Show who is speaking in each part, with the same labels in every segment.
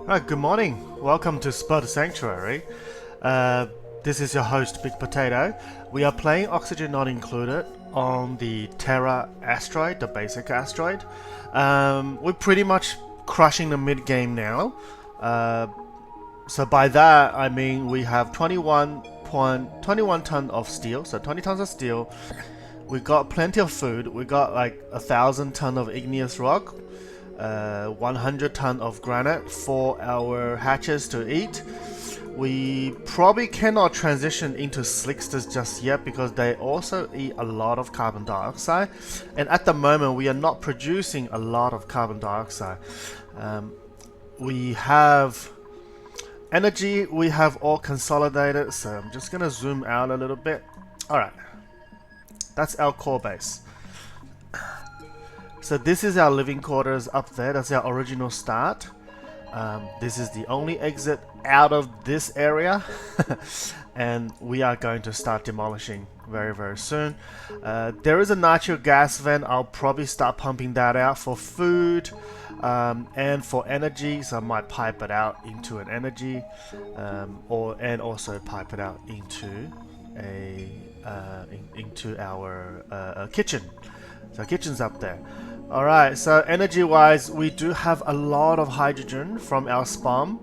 Speaker 1: Right, good morning. Welcome to Spud Sanctuary. This is your host, Big Potato. We are playing Oxygen Not Included on the Terra asteroid, the basic asteroid. We're pretty much crushing the mid game now. So by that I mean we have 21 ton of steel, so 20 tons of steel. We got plenty of food. We got like 1,000 ton of igneous rock. 100 ton of granite for our hatches to eat. We probably cannot transition into slicksters just yet because they also eat a lot of carbon dioxide, and at the moment we are not producing a lot of carbon dioxide. We have energy, we have all consolidated, so I'm just gonna zoom out a little bit. Alright, that's our core base. So this is our living quarters up there. That's our original start. This is the only exit out of this area. And we are going to start demolishing very soon. There is a natural gas vent. I'll probably start pumping that out for food and for energy. So I might pipe it out into an energy and also pipe it out into our kitchen. So kitchen's up there. Alright, so energy wise we do have a lot of hydrogen from our spawn.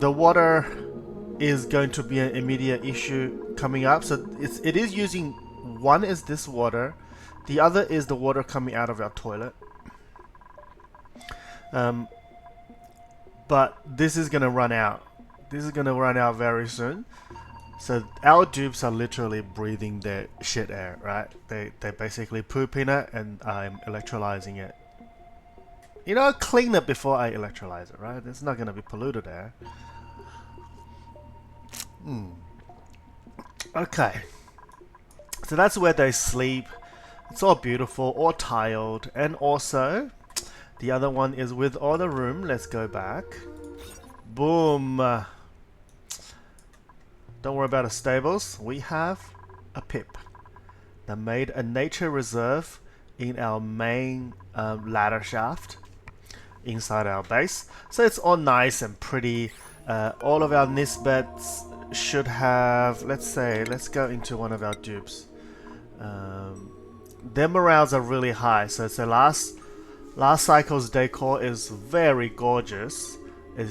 Speaker 1: The water is going to be an immediate issue coming up. So it is using, one is this water, the other is the water coming out of our toilet. But this is gonna run out. This is gonna run out very soon. So our dupes are literally breathing their shit air, right? They basically poop in it and I'm electrolyzing it. You know, clean it before I electrolyze it, right? It's not gonna be polluted air. Okay. So that's where they sleep. It's all beautiful, all tiled, and also the other one is with all the room. Let's go back. Boom. Don't worry about the stables. We have a pip that made a nature reserve in our main ladder shaft inside our base. So it's all nice and pretty. All of our nest beds should have, let's go into one of our dupes. Their morales are really high. So it's the last cycle's decor is very gorgeous.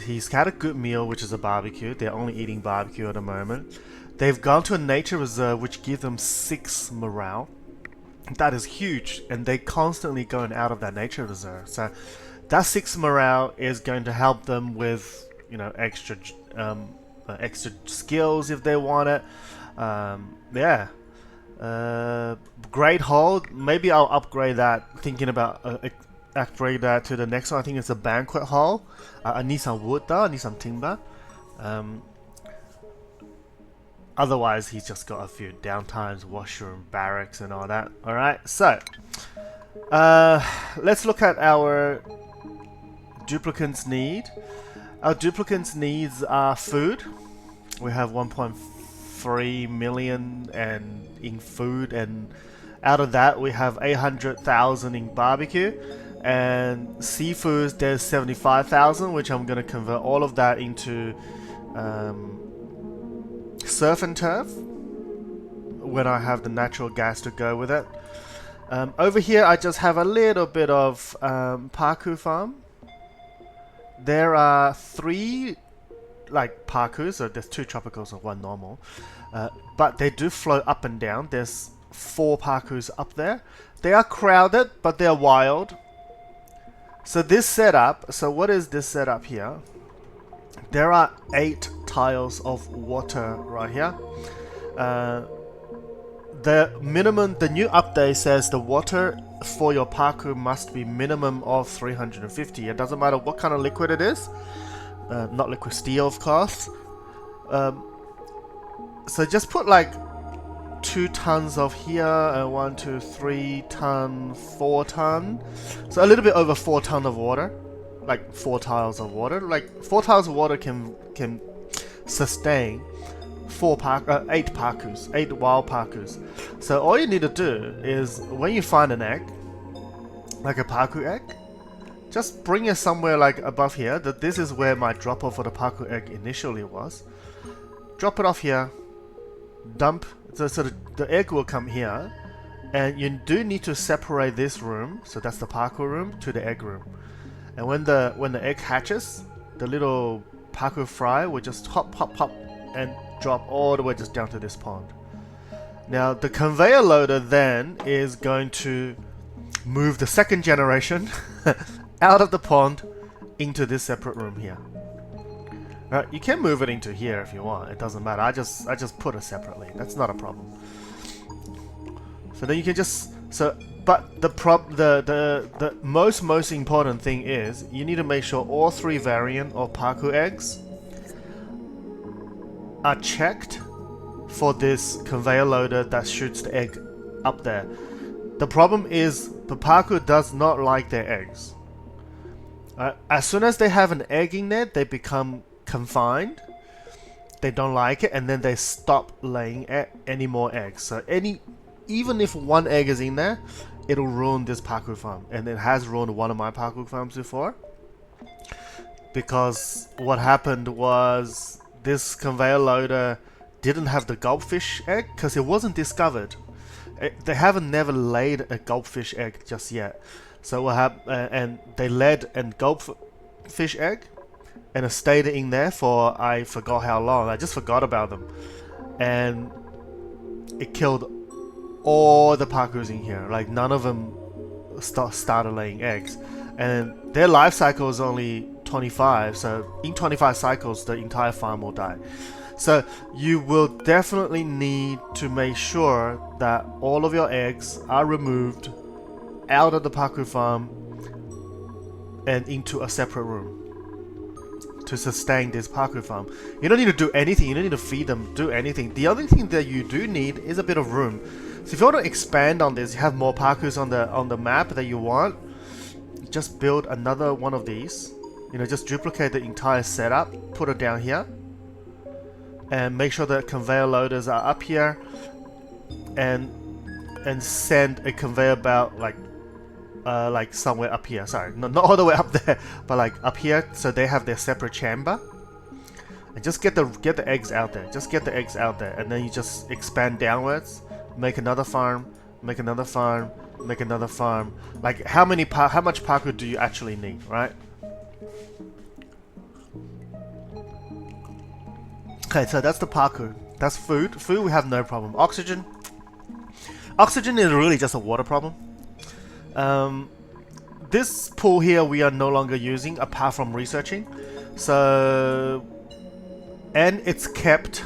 Speaker 1: He's had a good meal, which is a barbecue. They're only eating barbecue at the moment. They've gone to a nature reserve, which gives them 6 morale. That is huge, and they constantly going out of that nature reserve. So that 6 morale is going to help them with, you know, extra skills if they want it. Yeah. Great hold. Maybe I'll upgrade that. Thinking about upgrade that to the next one. I think it's a banquet hall. I need some wood though, I need some timber. Otherwise he's just got a few downtimes, washroom, barracks and all that. Alright, so let's look at our duplicants' need. Our duplicants' needs are food. We have 1.3 million in food, and out of that we have 800,000 in barbecue. And seafood, there's 75,000, which I'm going to convert all of that into surf and turf when I have the natural gas to go with it. Over here I just have a little bit of parkour farm. There are 3 like parkours, so there's 2 tropicals and 1 normal, but they do flow up and down. There's 4 parkours up there. They are crowded, but they're wild. So this setup, so what is this setup here? There are 8 tiles of water right here. The new update says the water for your parkour must be minimum of 350. It doesn't matter what kind of liquid it is. Not liquid steel, of course. So just put like 2 tons of here, and 1, 2, 3 ton, 4 ton. So a little bit over 4 ton of water, like 4 tiles of water. Like 4 tiles of water can sustain 8 parkours, 8 wild parkours. So all you need to do is when you find an egg, like a parkour egg, just bring it somewhere like above here. This is where my drop off for the parkour egg initially was. Drop it off here, dump, so the egg will come here, and you do need to separate this room, so that's the parkour room, to the egg room. And when the egg hatches, the little parkour fry will just hop, hop, hop, and drop all the way just down to this pond. Now the conveyor loader then is going to move the second generation out of the pond into this separate room here. You can move it into here if you want. It doesn't matter. I just put it separately. That's not a problem. So then you can just but the most important thing is you need to make sure all 3 variant of parkour eggs are checked for this conveyor loader that shoots the egg up there. The problem is the parkour does not like their eggs. As soon as they have an egg in there, they become confined. They don't like it, and then they stop laying any more eggs. So even if 1 egg is in there, it'll ruin this parkour farm, and it has ruined one of my parkour farms before. Because what happened was this conveyor loader didn't have the gulpfish egg because it wasn't discovered. They haven't never laid a gulpfish egg just yet. So what happened? And they laid a gulpfish egg, and it stayed in there for I forgot how long. I just forgot about them, and it killed all the parkours in here. Like none of them started laying eggs, and their life cycle is only 25. So in 25 cycles, the entire farm will die. So you will definitely need to make sure that all of your eggs are removed out of the parkour farm and into a separate room to sustain this parkour farm. You don't need to do anything. You don't need to feed them, do anything. The only thing that you do need is a bit of room. So if you want to expand on this, you have more parkours on the map that you want, just build another one of these. You know, just duplicate the entire setup, put it down here, and make sure that conveyor loaders are up here, and send a conveyor belt like somewhere up here. Sorry, not all the way up there, but like up here, so they have their separate chamber. And just get the eggs out there. Just get the eggs out there, and then you just expand downwards. Make another farm. Make another farm. Make another farm. Like how much parkour do you actually need, right? Okay, so that's the parkour. That's food. Food we have no problem. Oxygen. Oxygen is really just a water problem. This pool here we are no longer using apart from researching. So, and it's kept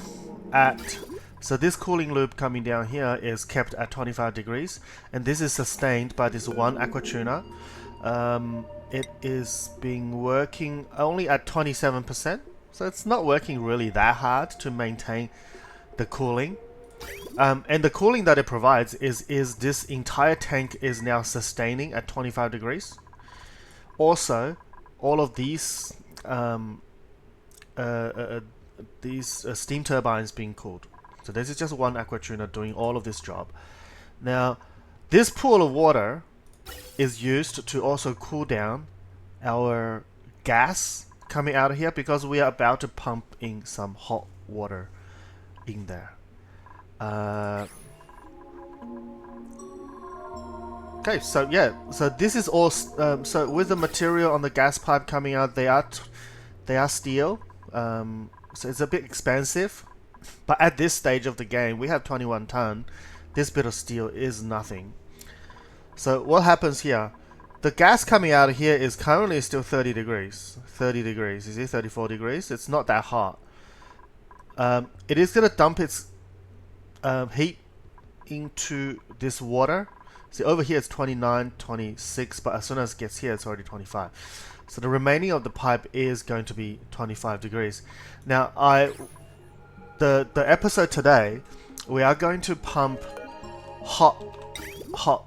Speaker 1: at, so this cooling loop coming down here is kept at 25 degrees, and this is sustained by this one aqua tuna. It is being working only at 27%, so it's not working really that hard to maintain the cooling. And the cooling that it provides is this entire tank is now sustaining at 25 degrees. Also, all of these steam turbines being cooled. So this is just one aqua tuna doing all of this job. Now, this pool of water is used to also cool down our gas coming out of here, because we are about to pump in some hot water in there. Okay, so yeah, so this is all. So with the material on the gas pipe coming out, they are steel. So it's a bit expensive, but at this stage of the game, we have 21 ton. This bit of steel is nothing. So what happens here? The gas coming out of here is currently still 30 degrees. 30 degrees. Is it 34 degrees? It's not that hot. It is gonna dump its heat into this water. See, over here it's 29, 26, but as soon as it gets here, it's already 25. So the remaining of the pipe is going to be 25 degrees. Now, the episode today, we are going to pump hot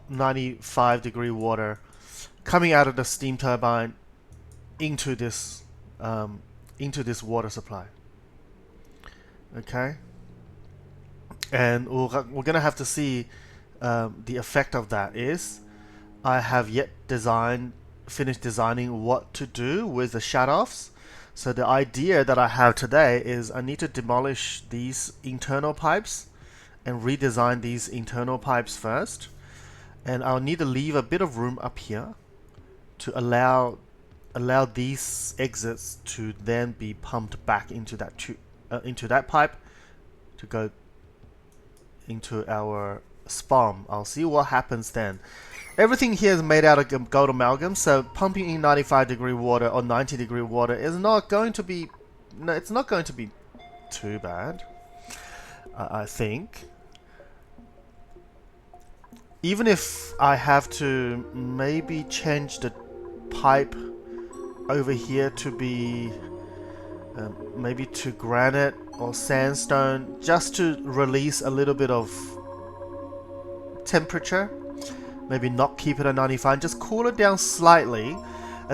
Speaker 1: 95 degree water coming out of the steam turbine into this water supply. Okay, and we're gonna have to see the effect of that. Is I have yet designed finished designing what to do with the shut-offs. So the idea that I have today is I need to demolish these internal pipes and redesign these internal pipes first. And I'll need to leave a bit of room up here to allow these exits to then be pumped back into that pipe to go into our spawn. I'll see what happens then. Everything here is made out of gold amalgam, so pumping in 95-degree water or 90-degree water is not going to be, no, it's not going to be too bad, I think. Even if I have to maybe change the pipe over here to be maybe to granite or sandstone, just to release a little bit of temperature. Maybe not keep it at 95, just cool it down slightly.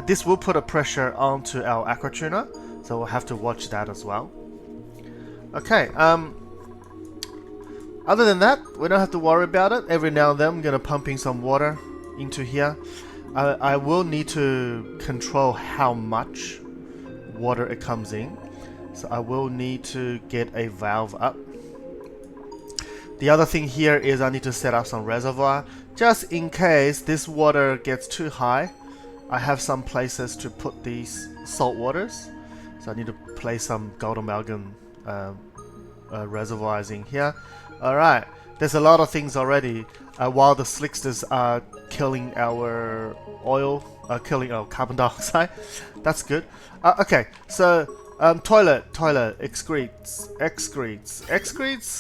Speaker 1: This will put a pressure onto our aqua tuner, so we'll have to watch that as well. Okay, other than that, we don't have to worry about it. Every now and then I'm going to pump in some water into here. I will need to control how much water it comes in, so I will need to get a valve up. The other thing here is I need to set up some reservoir, just in case this water gets too high. I have some places to put these salt waters, so I need to place some gold amalgam reservoirs in here. Alright, there's a lot of things already. While the slicksters are killing our oil, killing our carbon dioxide. That's good. Okay, so toilet excretes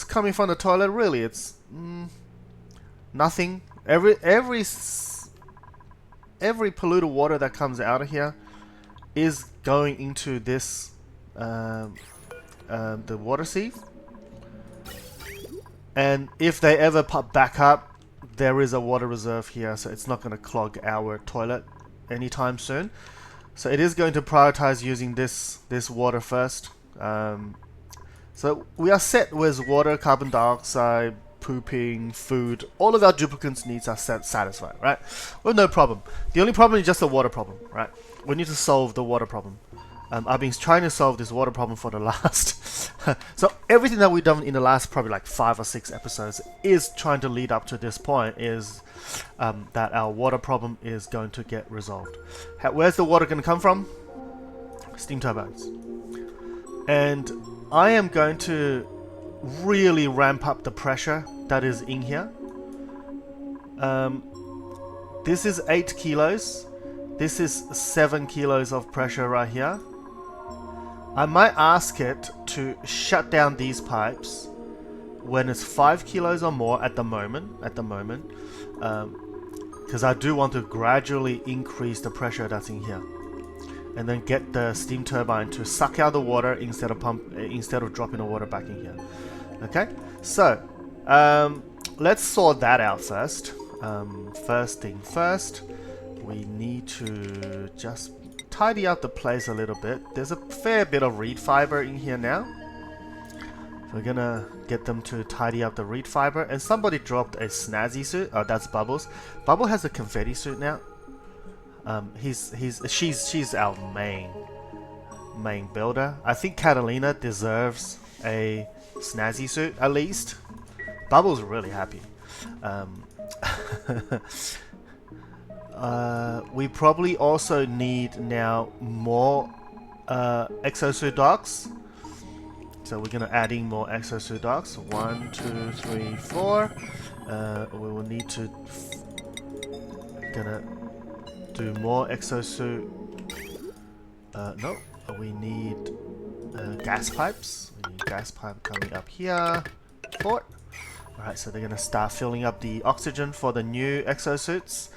Speaker 1: coming from the toilet. Really, it's nothing. Every polluted water that comes out of here is going into this the water sieve. And if they ever pop back up, there is a water reserve here, so it's not going to clog our toilet anytime soon. So it is going to prioritize using this water first. So we are set with water, carbon dioxide, pooping, food. All of our duplicants needs are satisfied, right? Well, no problem. The only problem is just a water problem, right? We need to solve the water problem. I've been trying to solve this water problem for the last... So everything that we've done in the last probably like 5 or 6 episodes is trying to lead up to this point, is that our water problem is going to get resolved. Where's the water going to come from? Steam turbines. And I am going to really ramp up the pressure that is in here. This is 8 kilos. This is 7 kilos of pressure right here. I might ask it to shut down these pipes when it's 5 kilos or more at the moment, because I do want to gradually increase the pressure that's in here, and then get the steam turbine to suck out the water instead of dropping the water back in here. Okay, so let's sort that out first. First thing first, we need to just tidy up the place a little bit. There's a fair bit of reed fiber in here now. We're gonna get them to tidy up the reed fiber. And somebody dropped a snazzy suit. Oh, that's Bubbles. Bubble has a confetti suit now. She's our main builder. I think Catalina deserves a snazzy suit at least. Bubbles really happy. We probably also need now more exosuit docks. So we're gonna add in more exosuit docks. 1, 2, 3, 4. We will need to gonna do more exosuit. No, we need gas pipes. We need gas pipe coming up here. 4. Alright, so they're gonna start filling up the oxygen for the new exosuits.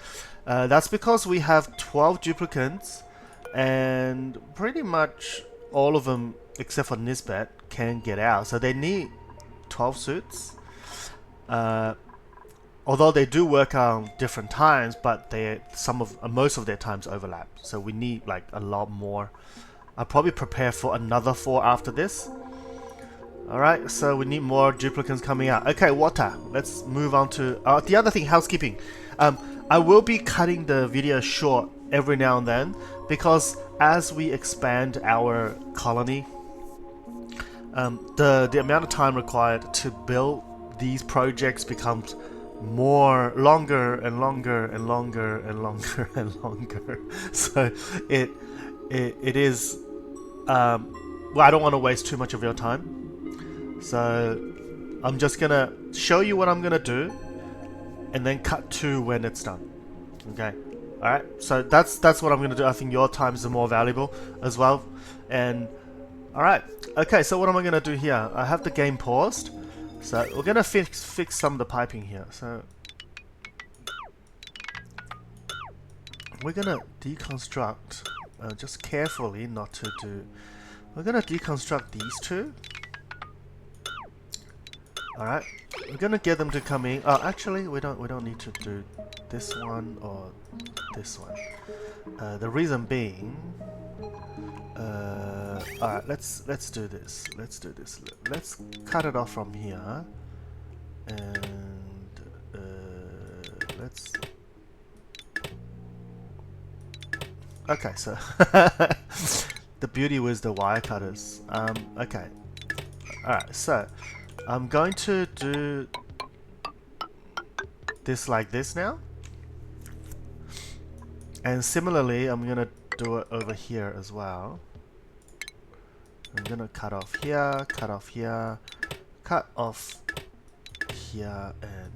Speaker 1: That's because we have 12 duplicants, and pretty much all of them, except for Nisbet, can get out. So they need 12 suits. Although they do work on different times, but most of their times overlap. So we need like a lot more. I'll probably prepare for another 4 after this. Alright, so we need more duplicants coming out. Okay, water. Let's move on to the other thing, housekeeping. I will be cutting the video short every now and then, because as we expand our colony, the amount of time required to build these projects becomes more longer and longer and longer and longer and longer. So it is well, I don't want to waste too much of your time, so I'm just gonna show you what I'm gonna do and then cut to when it's done. Okay. Alright, so that's what I'm gonna do. I think your time is more valuable as well. And alright, okay, so what am I gonna do here? I have the game paused. So we're gonna fix some of the piping here. So we're gonna deconstruct just carefully not to do. We're gonna deconstruct these two. Alright. We're gonna get them to come in. Oh, actually we don't need to do this one or this one. The reason being, alright, let's do this. Let's do this. Let's cut it off from here, and let's. Okay, so the beauty was the wire cutters. Okay. Alright, so I'm going to do this like this now. And similarly, I'm gonna do it over here as well. I'm gonna cut off here, cut off here, cut off here, and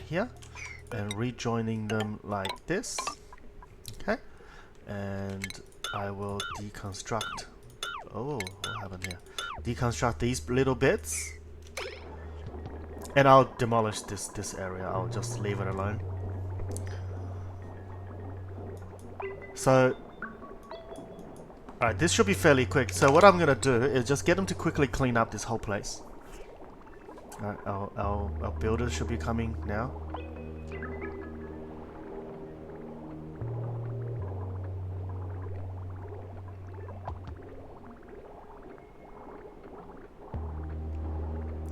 Speaker 1: here, and rejoining them like this. Okay, and I will deconstruct. Oh, what happened here? Deconstruct these little bits, and I'll demolish this area. I'll just leave it alone. So, alright, this should be fairly quick. So what I'm gonna do is just get them to quickly clean up this whole place. Alright, our builders should be coming now.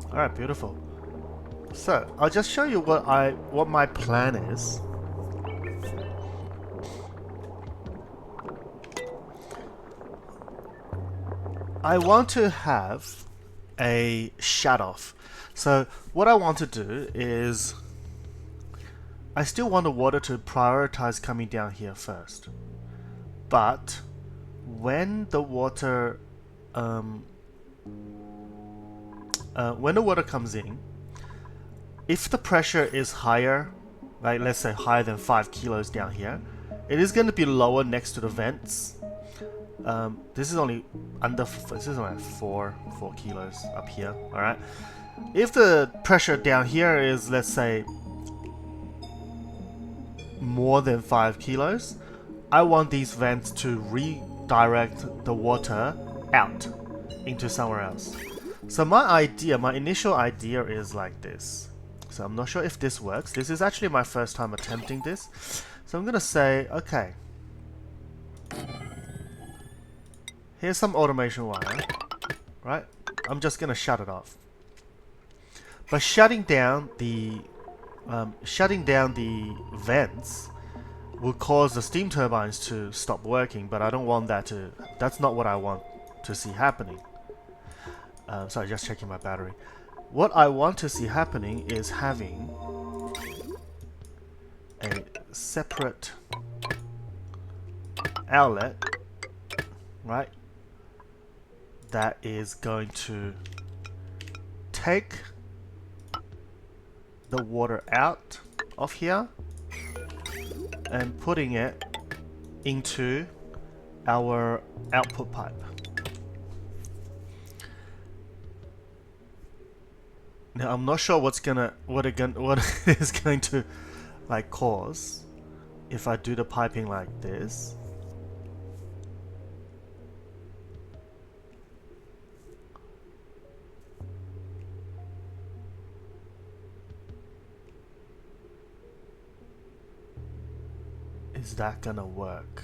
Speaker 1: Alright, beautiful. So, I'll just show you what my plan is. I want to have a shut off. So what I want to do is I still want the water to prioritize coming down here first. But when the water comes in, if the pressure is higher, like let's say higher than 5 kilos down here, it is going to be lower next to the vents. This is only under. This is only 4 kilos up here. All right. If the pressure down here is, let's say, more than 5 kilos, I want these vents to redirect the water out into somewhere else. So my initial idea is like this. So I'm not sure if this works. This is actually my first time attempting this. So I'm gonna say, okay. Here's some automation wire, right? I'm just gonna shut it off. By shutting down the vents will cause the steam turbines to stop working, but I don't want that to. That's not what I want to see happening. Sorry, just checking my battery. What I want to see happening is having a separate outlet, right? That is going to take the water out of here and putting it into our output pipe. Now I'm not sure what it is going to like cause if I do the piping like this. Is that gonna work?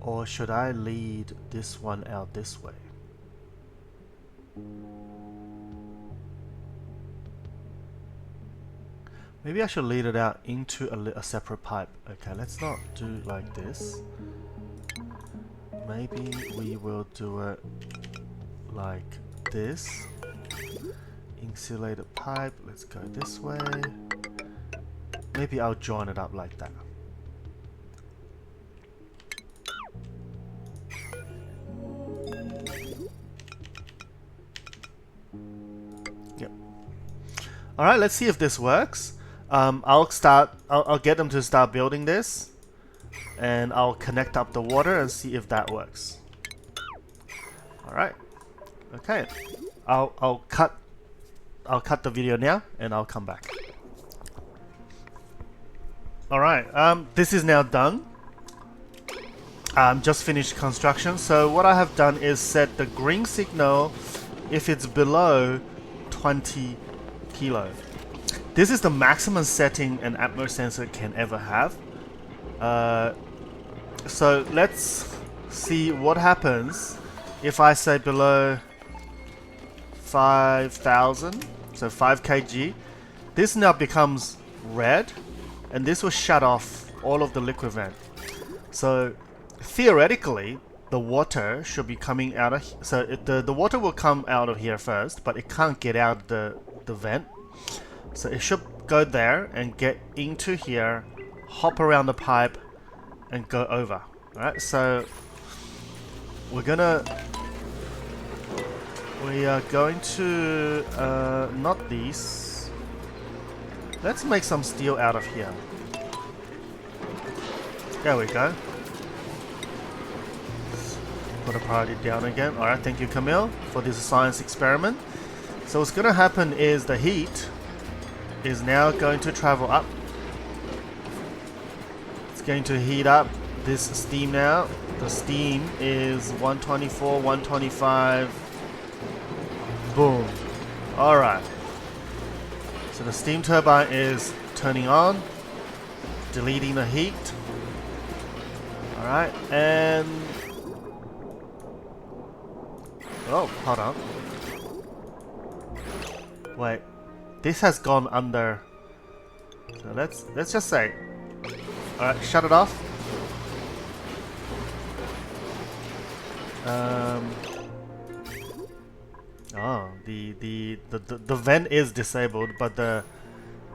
Speaker 1: Or should I lead this one out this way? Maybe I should lead it out into a separate pipe. Okay, let's not do like this. Maybe we will do it like this. Insulated pipe, let's go this way. Maybe I'll join it up like that. Yep. Alright, let's see if this works. I'll get them to start building this. And I'll connect up the water and see if that works. Alright. Okay. I'll cut the video now and I'll come back. Alright, this is now done. Just finished construction. So what I have done is set the green signal if it's below 20 kilo. This is the maximum setting an atmo sensor can ever have. So let's see what happens if I say below 5,000, so 5 kg. This now becomes red, and this will shut off all of the liquid vent. So theoretically, the water should be coming out of the water will come out of here first, but it can't get out the vent. So it should go there and get into here, hop around the pipe, and go over. Alright, so we are going to not these. Let's make some steel out of here. There we go. Put a priority down again. Alright, thank you, Camille, for this science experiment. So what's going to happen is the heat is now going to travel up. It's going to heat up this steam now. The steam is 124, 125. Boom. Alright. So the steam turbine is turning on, deleting the heat. Alright, and... oh, hold on. Wait. This has gone under. So let's just say. Alright, shut it off. Oh, the vent is disabled, but the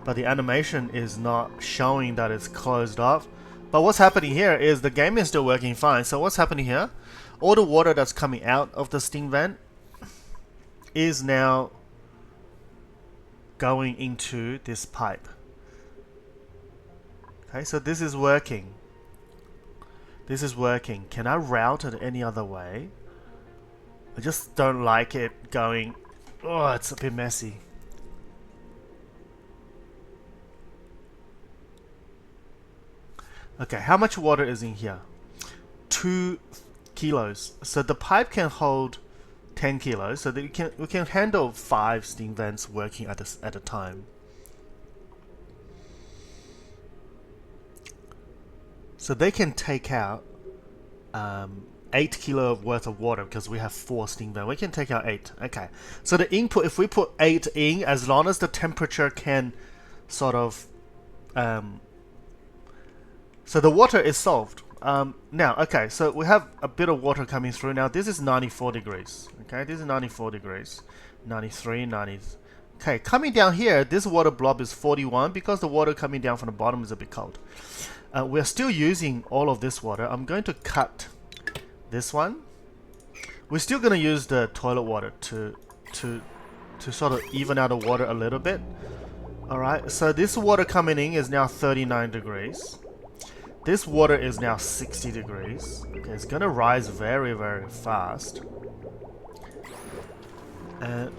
Speaker 1: animation is not showing that it's closed off. But what's happening here is the game is still working fine. So what's happening here? All the water that's coming out of the steam vent is now going into this pipe. Okay, so this is working. This is working. Can I route it any other way? I just don't like it going... oh, it's a bit messy. Okay, how much water is in here? 2 kilos. So the pipe can hold 10 kilos, so that we can handle 5 steam vents working at a time. So they can take out 8 kilo worth of water because we have 4 steam vents. We can take out 8. Okay. So the input, if we put 8 in, as long as the temperature can sort of... so the water is solved. Now, okay, so we have a bit of water coming through. Now, this is 94 degrees. Okay, this is 94 degrees. 93, 90. Okay, coming down here, this water blob is 41 because the water coming down from the bottom is a bit cold. We're still using all of this water. I'm going to cut this one. We're still going to use the toilet water to sort of even out the water a little bit. Alright, so this water coming in is now 39 degrees. This water is now 60 degrees. Okay, it's going to rise very, very fast.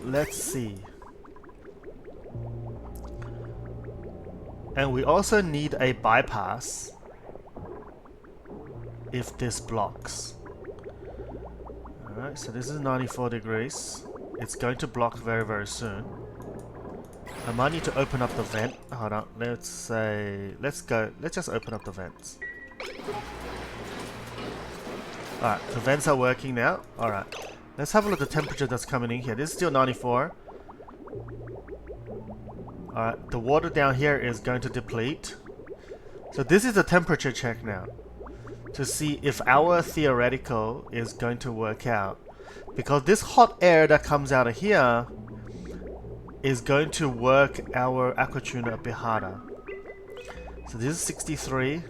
Speaker 1: Let's see. And we also need a bypass if this blocks. Alright, so this is 94 degrees. It's going to block very, very soon. I might need to open up the vent. Hold on, let's just open up the vents. Alright, the vents are working now. Alright, let's have a look at the temperature that's coming in here. This is still 94. Alright, the water down here is going to deplete. So this is a temperature check now, to see if our theoretical is going to work out. Because this hot air that comes out of here is going to work our aquatuner a bit harder. So this is 63.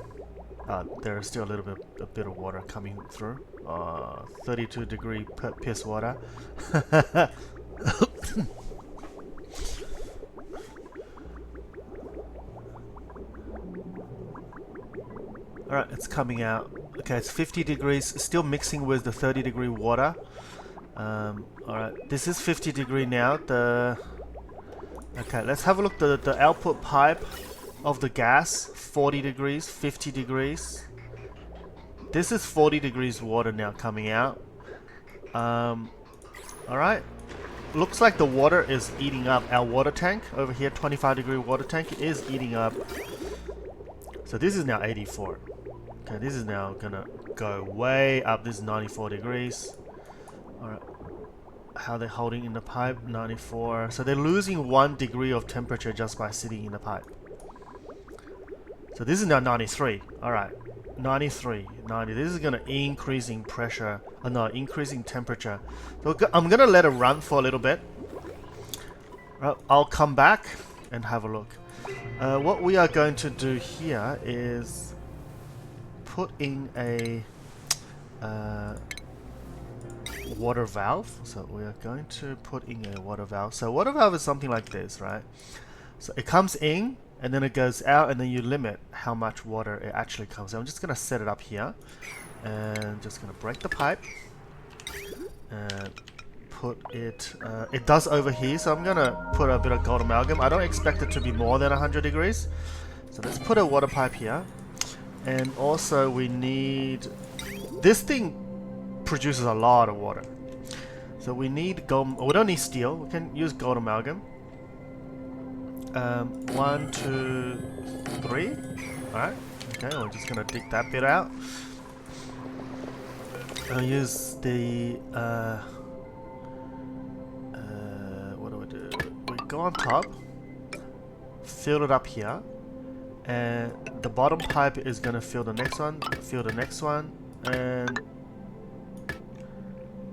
Speaker 1: There is still a bit of water coming through. 32 degree piss water. Alright, it's coming out. Okay, it's 50 degrees, still mixing with the 30 degree water. Alright, this is 50 degree now. Okay, let's have a look. The output pipe of the gas, 40 degrees, 50 degrees. This is 40 degrees water now coming out. Alright. Looks like the water is eating up our water tank over here. 25 degree water tank is eating up. So this is now 84. Okay, this is now gonna go way up. This is 94 degrees. Alright. How they're holding in the pipe? 94. So they're losing 1 degree of temperature just by sitting in the pipe. So this is now 93. Alright. 93, 90. This is gonna increasing pressure. No, increasing temperature. So I'm gonna let it run for a little bit. I'll come back and have a look. What we are going to do here is put in a water valve. So we are going to put in a water valve. So water valve is something like this, right? So it comes in and then it goes out, and then you limit how much water it actually comes. I'm just gonna set it up here and just gonna break the pipe and put it. It does overheat, so I'm gonna put a bit of gold amalgam. I don't expect it to be more than 100 degrees. So let's put a water pipe here. And also we need, this thing produces a lot of water, so we need gold. We don't need steel, we can use gold amalgam. 1, 2, 3. Alright, okay, we're just gonna dig that bit out. I'll use the what do we do? We go on top, fill it up here, and the bottom pipe is gonna fill the next one, and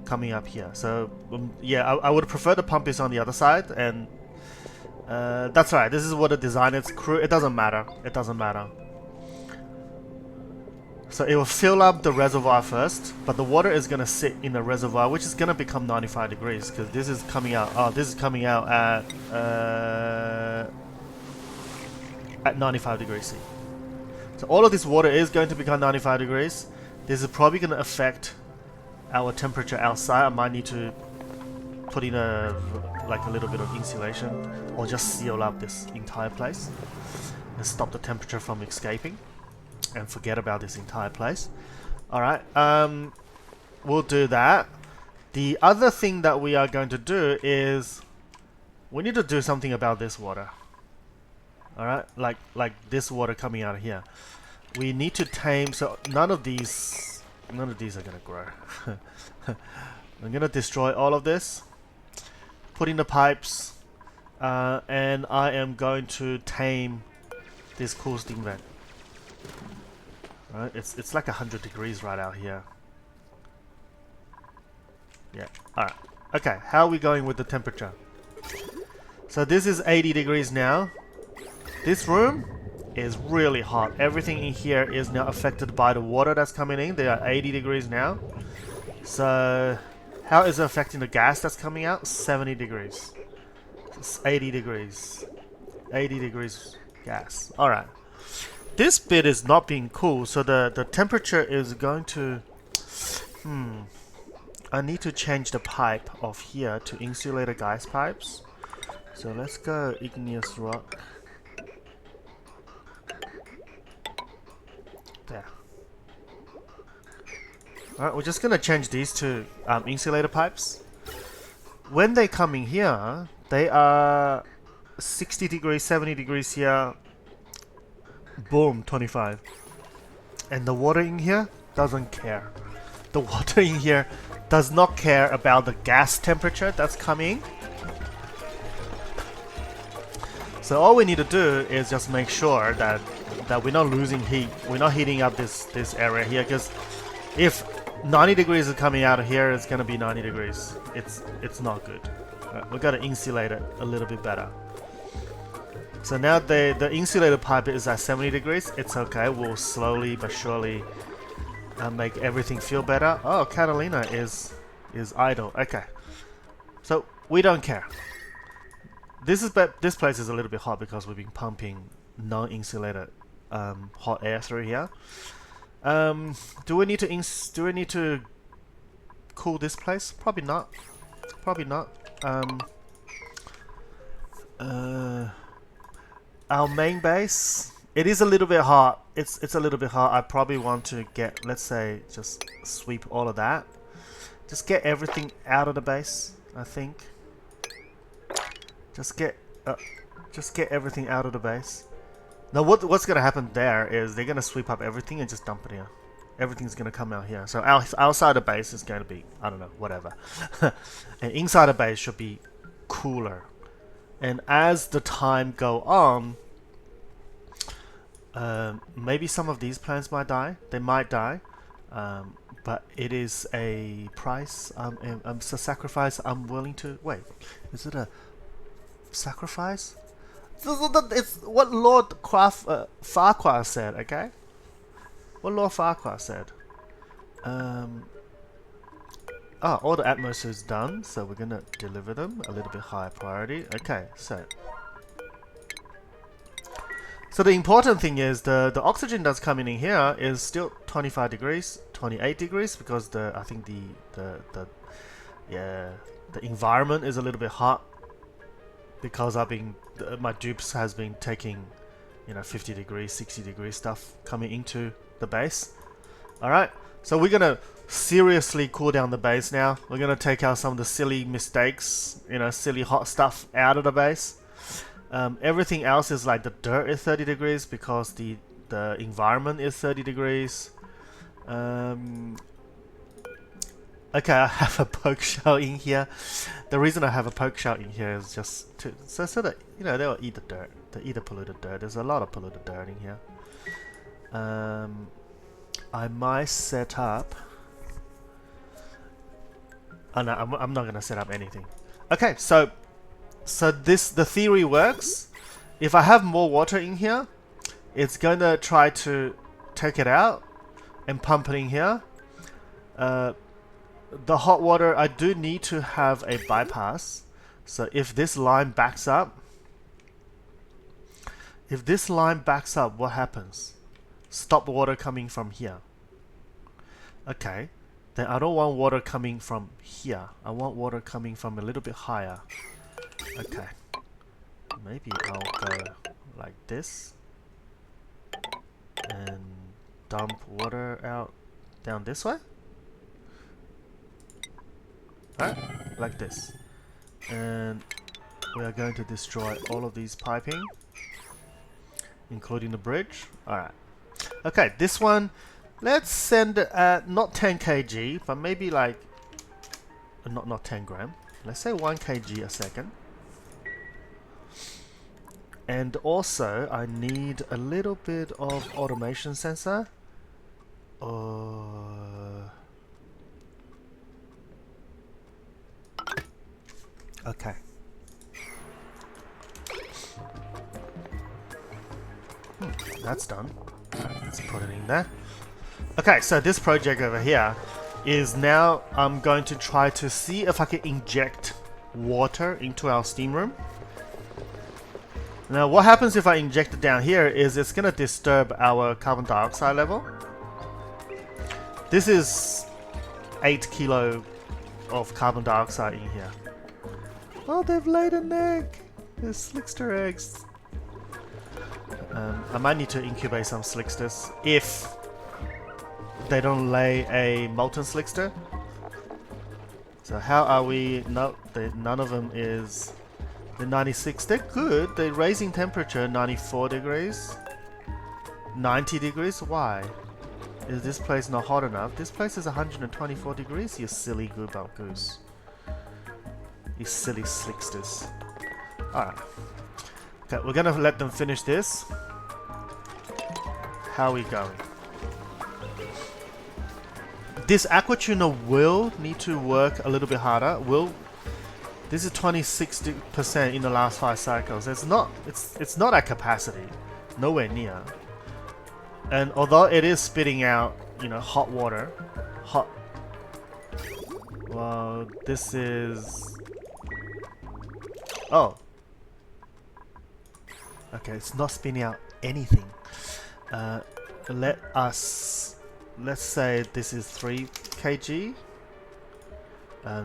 Speaker 1: coming up here. So yeah, I would prefer the pump is on the other side, and that's right. This is what the design is. It doesn't matter. It doesn't matter. So it will fill up the reservoir first, but the water is gonna sit in the reservoir, which is gonna become 95 degrees because this is coming out. Oh, this is coming out at 95 degrees C. So all of this water is going to become 95 degrees. This is probably going to affect our temperature outside. I might need to put in a little bit of insulation, or just seal up this entire place and stop the temperature from escaping, and forget about this entire place. Alright, we'll do that. The other thing that we are going to do is we need to do something about this water. Alright, like this water coming out of here. We need to tame, so none of these are gonna grow. I'm gonna destroy all of this, put in the pipes, and I am going to tame this cool steam vent. Alright, it's like 100 degrees right out here. Yeah, alright. Okay, how are we going with the temperature? So this is 80 degrees now. This room is really hot. Everything in here is now affected by the water that's coming in. They are 80 degrees now. So how is it affecting the gas that's coming out? 70 degrees. It's 80 degrees. 80 degrees gas. Alright. This bit is not being cool, so the temperature is going to... I need to change the pipe of here to insulator gas pipes. So let's go igneous rock. There. Alright, we're just gonna change these to insulator pipes. When they come in here, they are 60 degrees, 70 degrees here. Boom, 25. And the water in here doesn't care. The water in here does not care about the gas temperature that's coming. So all we need to do is just make sure that we're not losing heat. We're not heating up this area here, because if 90 degrees is coming out of here, it's gonna be 90 degrees. It's not good. We gotta insulate it a little bit better. So now the insulated pipe is at 70 degrees. It's okay. We'll slowly but surely make everything feel better. Oh, Catalina is idle. Okay, so we don't care. This place is a little bit hot because we've been pumping non-insulated hot air through here. Do we need to cool this place? Probably not. Probably not. Our main base, it is a little bit hot. It's a little bit hot. I probably want to get, let's say, just sweep all of that. Just get everything out of the base, I think. Just get everything out of the base. Now what's gonna happen there is they're gonna sweep up everything and just dump it here. Everything's gonna come out here. So outside the base is gonna be, I don't know, whatever. And inside the base should be cooler. And as the time go on, maybe some of these plants might die. They might die, but it is a price. It's a sacrifice I'm willing to. Wait, is it a sacrifice? It's what Lord Farquhar said. Okay, what Lord Farquhar said. All the atmosphere is done, so we're gonna deliver them a little bit higher priority. Okay, so the important thing is the oxygen that's coming in here is still 25 degrees, 28 degrees, because I think the environment is a little bit hot, because my dupes has been taking 50 degrees, 60 degrees stuff coming into the base. All right, so we're gonna seriously cool down the base now. We're gonna take out some of the silly mistakes, silly hot stuff out of the base. Everything else is like the dirt is 30 degrees because the environment is 30 degrees. Okay, I have a poke shell in here. The reason I have a poke shell in here is just so that they will eat the dirt. They eat the polluted dirt. There's a lot of polluted dirt in here. I might set up. Oh no, I'm not gonna set up anything. Okay, so the theory works. If I have more water in here, it's gonna try to take it out and pump it in here. The hot water, I do need to have a bypass. So if this line backs up, what happens? Stop water coming from here. Okay, then I don't want water coming from here. I want water coming from a little bit higher. Okay, maybe I'll go like this and dump water out down this way. Alright, like this. And we are going to destroy all of these piping, including the bridge. Alright. Okay, this one, let's send not 10 kg, but maybe like, not 10 gram. Let's say 1 kg a second. And also, I need a little bit of automation sensor. Okay. That's done. Let's put it in there. Okay, so this project over here is now I'm going to try to see if I can inject water into our steam room. Now what happens if I inject it down here is it's gonna disturb our carbon dioxide level. This is 8 kilo of carbon dioxide in here. Oh, they've laid an egg! There's slickster eggs. I might need to incubate some slicksters if they don't lay a molten slickster. So how are we? No, none of them is the 96. They're good. They're raising temperature 94 degrees, 90 degrees. Why? Is this place not hot enough? This place is 124 degrees. You silly goobump goose. You silly slicksters. Alright. Okay, we're gonna let them finish this. How are we going? This aqua tuner will need to work a little bit harder. This is 26% in the last 5 cycles. It's not at capacity. Nowhere near. And although it is spitting out, you know, hot water, well, this is... Oh. Okay, it's not spitting out anything. Let's say this is 3 kg.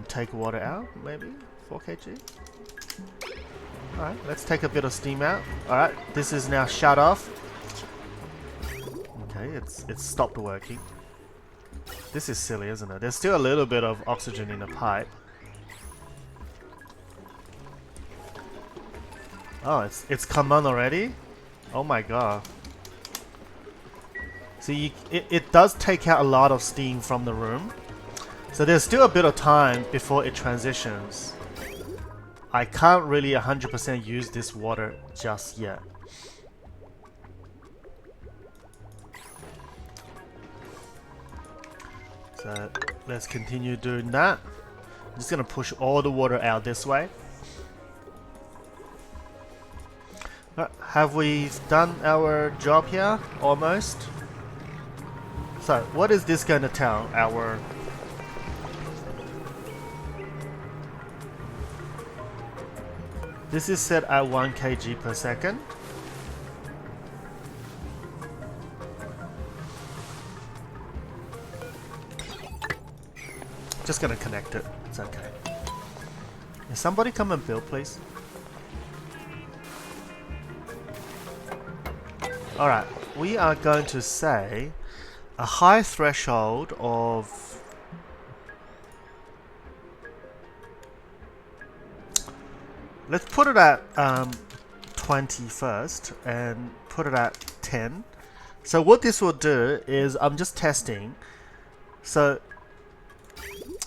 Speaker 1: Take water out, maybe 4 kg. Alright, let's take a bit of steam out. Alright, this is now shut off. Okay, it's stopped working. This is silly, isn't it? There's still a little bit of oxygen in the pipe. Oh, it's come on already? Oh my god. See, it does take out a lot of steam from the room. So there's still a bit of time before it transitions. I can't really 100% use this water just yet. So let's continue doing that. I'm just gonna push all the water out this way. Have we done our job here? Almost. So what is this gonna tell our... This is set at 1 kg per second. Just gonna connect it. It's okay. Can somebody come and build, please? Alright, we are going to say a high threshold of... Let's put it at 20 first and put it at 10. So what this will do is, I'm just testing. So,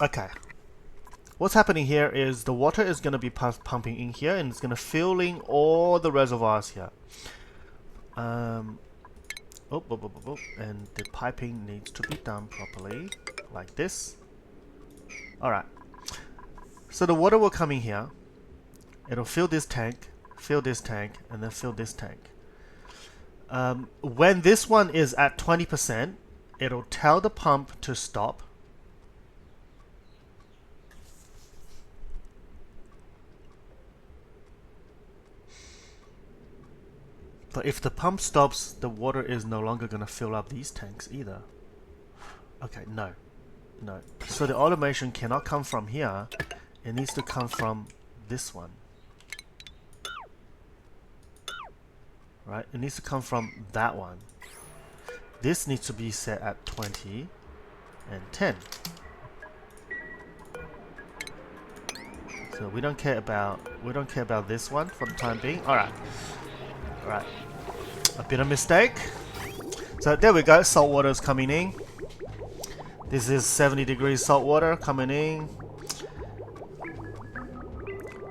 Speaker 1: okay. What's happening here is the water is going to be pumping in here and it's going to filling all the reservoirs here. And the piping needs to be done properly, like this. Alright. So the water will come in here. It'll fill this tank, and then fill this tank. When this one is at 20%, it'll tell the pump to stop. But if the pump stops, the water is no longer going to fill up these tanks either. Okay, no. So the automation cannot come from here. It needs to come from this one. Right, it needs to come from that one. This needs to be set at 20 and 10. So we don't care about this one for the time being. Alright. A bit of mistake. So there we go, salt water is coming in. This is 70 degrees salt water coming in.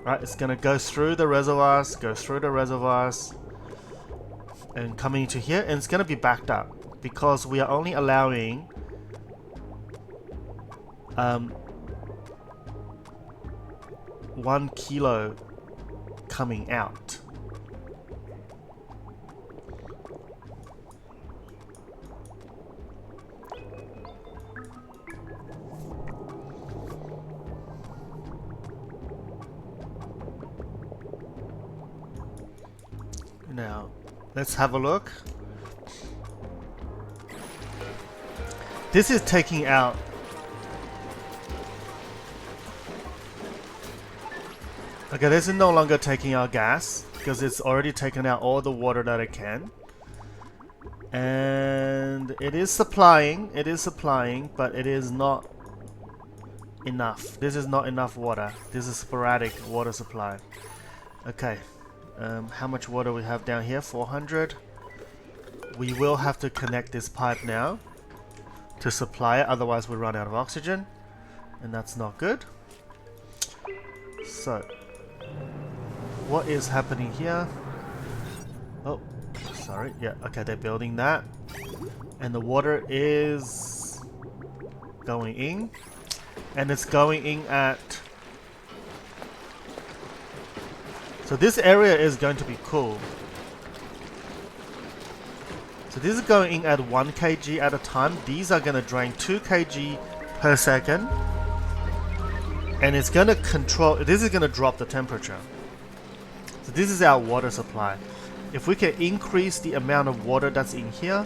Speaker 1: Right, it's gonna go through the reservoirs, and coming into here, and it's gonna be backed up because we are only allowing 1 kilo coming out. Now, let's have a look. This is taking out... Okay, this is no longer taking out gas because it's already taken out all the water that it can. And it is supplying, but it is not enough. This is not enough water. This is sporadic water supply. Okay. How much water we have down here? 400. We will have to connect this pipe now to supply it, otherwise we run out of oxygen, and that's not good. So, what is happening here? Oh, sorry. Yeah, okay, they're building that. And the water is going in. And it's going in at... So this area is going to be cool. So this is going in at 1 kg at a time. These are going to drain 2 kg per second. And it's going to control... This is going to drop the temperature. So this is our water supply. If we can increase the amount of water that's in here...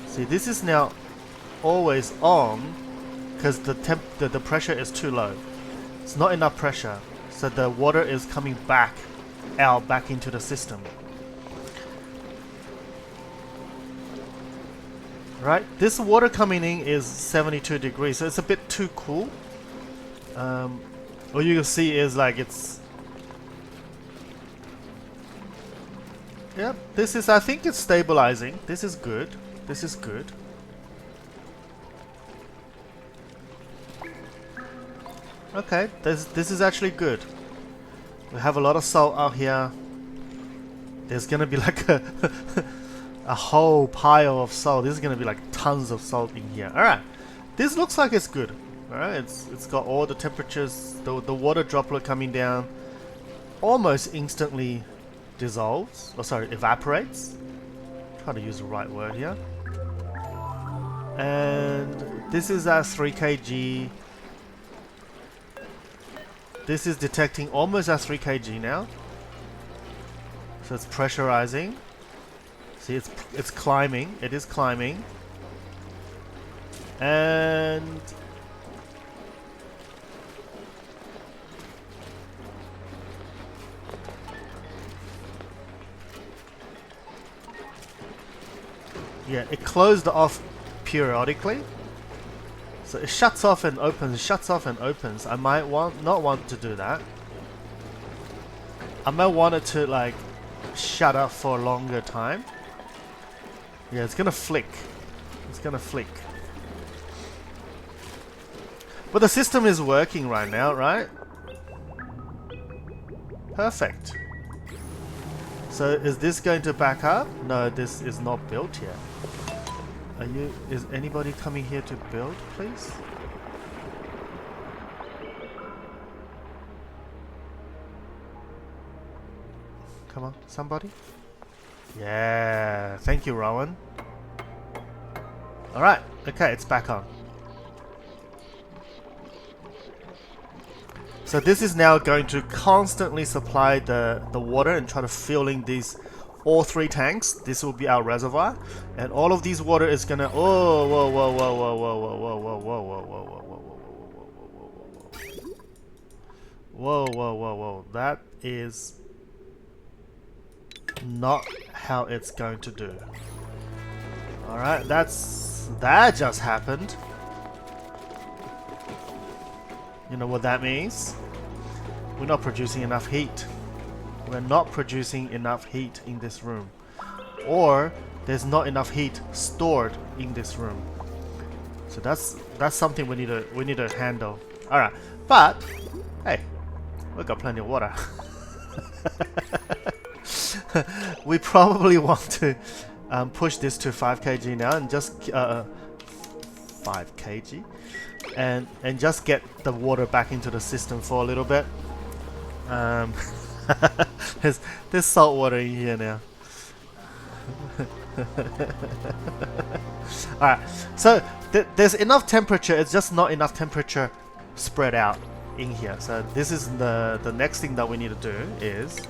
Speaker 1: See, this is now always on because the pressure is too low. It's not enough pressure, so the water is coming back into the system. Right, this water coming in is 72 degrees, so it's a bit too cool. All you can see is like it's... Yep, this is, I think it's stabilizing. This is good. This is good. Okay, this is actually good. We have a lot of salt out here. There's gonna be like a a whole pile of salt. This is gonna be like tons of salt in here. Alright. This looks like it's good. Alright, it's got all the temperatures, the water droplet coming down almost instantly dissolves. Oh sorry, evaporates. Try to use the right word here. And this is our 3 kg. This is detecting almost at 3 kg now. So it's pressurizing. See, it's climbing. It is climbing. And yeah, it closed off periodically. So it shuts off and opens, shuts off and opens. I might not want to do that. I might want it to like shut up for a longer time. Yeah, it's gonna flick. It's gonna flick. But the system is working right now, right? Perfect. So is this going to back up? No, this is not built yet. Is anybody coming here to build, please? Come on, somebody? Yeah, thank you, Rowan. Alright, okay, it's back on. So this is now going to constantly supply the water and try to fill in these all 3 tanks. This will be our reservoir, and all of these water is gonna... Oh, whoa, whoa, whoa, whoa, whoa, whoa, whoa, whoa, whoa, whoa, whoa, whoa, whoa, whoa, whoa, whoa, whoa. That is not how it's going to do. All right, that just happened. You know what that means? We're not producing enough heat. We're not producing enough heat in this room. Or there's not enough heat stored in this room. So that's something we need to handle. Alright. But hey, we got plenty of water. We probably want to push this to 5 kg now and just 5 kg and just get the water back into the system for a little bit. There's salt water in here now. Alright, so there's enough temperature, it's just not enough temperature spread out in here. So this is the next thing that we need to do is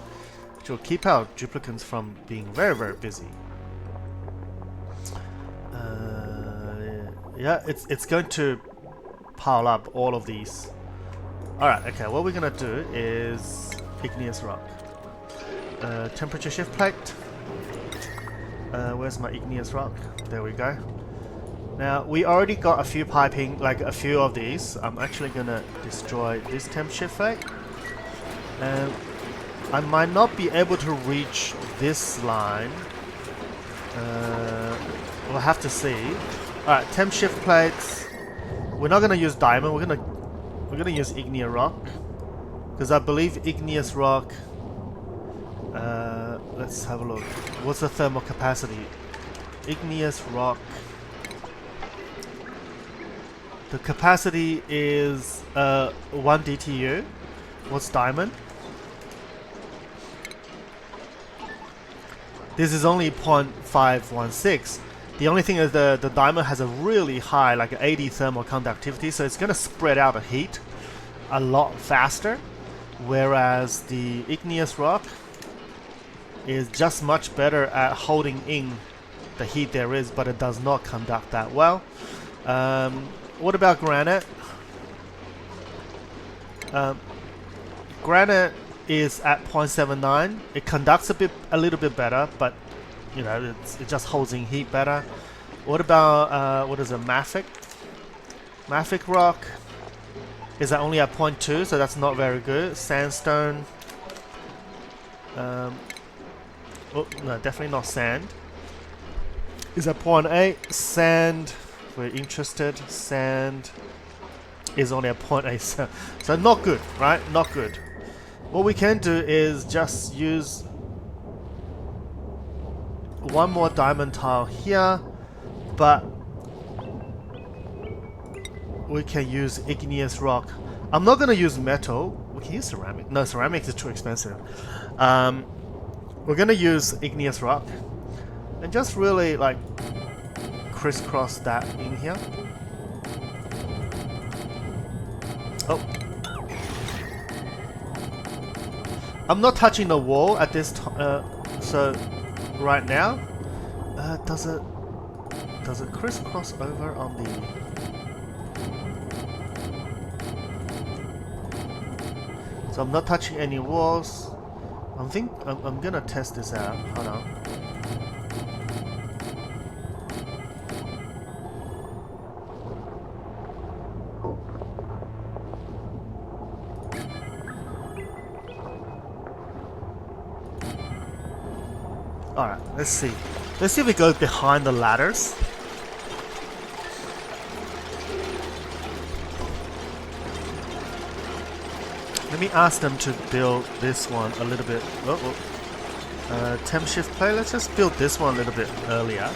Speaker 1: to keep our duplicants from being very, very busy. Yeah, it's going to pile up all of these. Alright, okay, what we're gonna do is igneous rock. Temperature shift plate. Where's my igneous rock? There we go. Now, we already got a few piping, like a few of these. I'm actually gonna destroy this temp shift plate. And I might not be able to reach this line. We'll have to see. Alright, temp shift plates. We're not gonna use diamond, we're gonna use igneous rock. Because I believe igneous rock let's have a look. What's the thermal capacity? Igneous rock. The capacity is 1 DTU. What's diamond? This is only 0.516. The only thing is the diamond has a really high, like 80 thermal conductivity, so it's going to spread out the heat a lot faster. Whereas the igneous rock is just much better at holding in the heat there is, but it does not conduct that well. What about granite? Granite is at 0.79. It conducts a little bit better, but you know it just holds in heat better. What about what is it, mafic? Mafic rock is at only at 0.2, so that's not very good. Sandstone. Oh no, definitely not sand. Is at 0.8. Sand. We're interested. Sand is only at 0.8, so not good, right? Not good. What we can do is just use one more diamond tile here, but we can use igneous rock. I'm not gonna use metal. We can use ceramic. No, ceramic is too expensive. We're gonna use igneous rock and just really like crisscross that in here. Oh, I'm not touching the wall at this time. So right now, does it crisscross over on the? So I'm not touching any walls. I'm gonna test this out. Hold on. Alright, let's see. Let's see if we go behind the ladders. Let me ask them to build this one a little bit. Temp shift play. Let's just build this one a little bit earlier.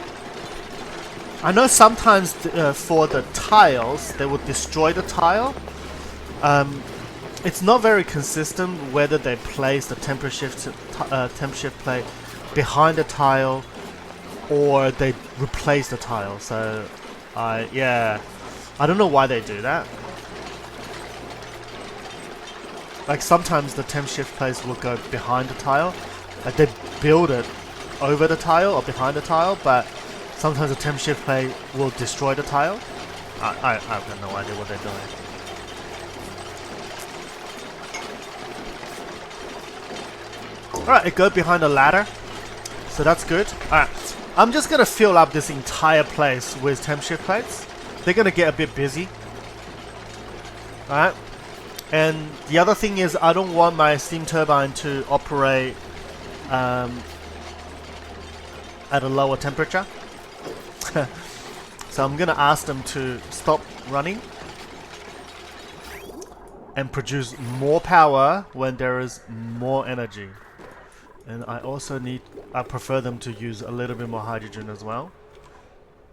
Speaker 1: I know sometimes for the tiles, they will destroy the tile. It's not very consistent whether they place the temp shift plate behind the tile or they replace the tile. So I don't know why they do that. Like sometimes the temp shift place will go behind the tile, like they build it over the tile or behind the tile, but sometimes the temp shift plate will destroy the tile. I have no idea what they're doing. Alright, it goes behind the ladder, so that's good. Alright, I'm just gonna fill up this entire place with temp shift plates. They're gonna get a bit busy. Alright. And the other thing is I don't want my steam turbine to operate at a lower temperature. So I'm gonna ask them to stop running and produce more power when there is more energy. And I prefer them to use a little bit more hydrogen as well.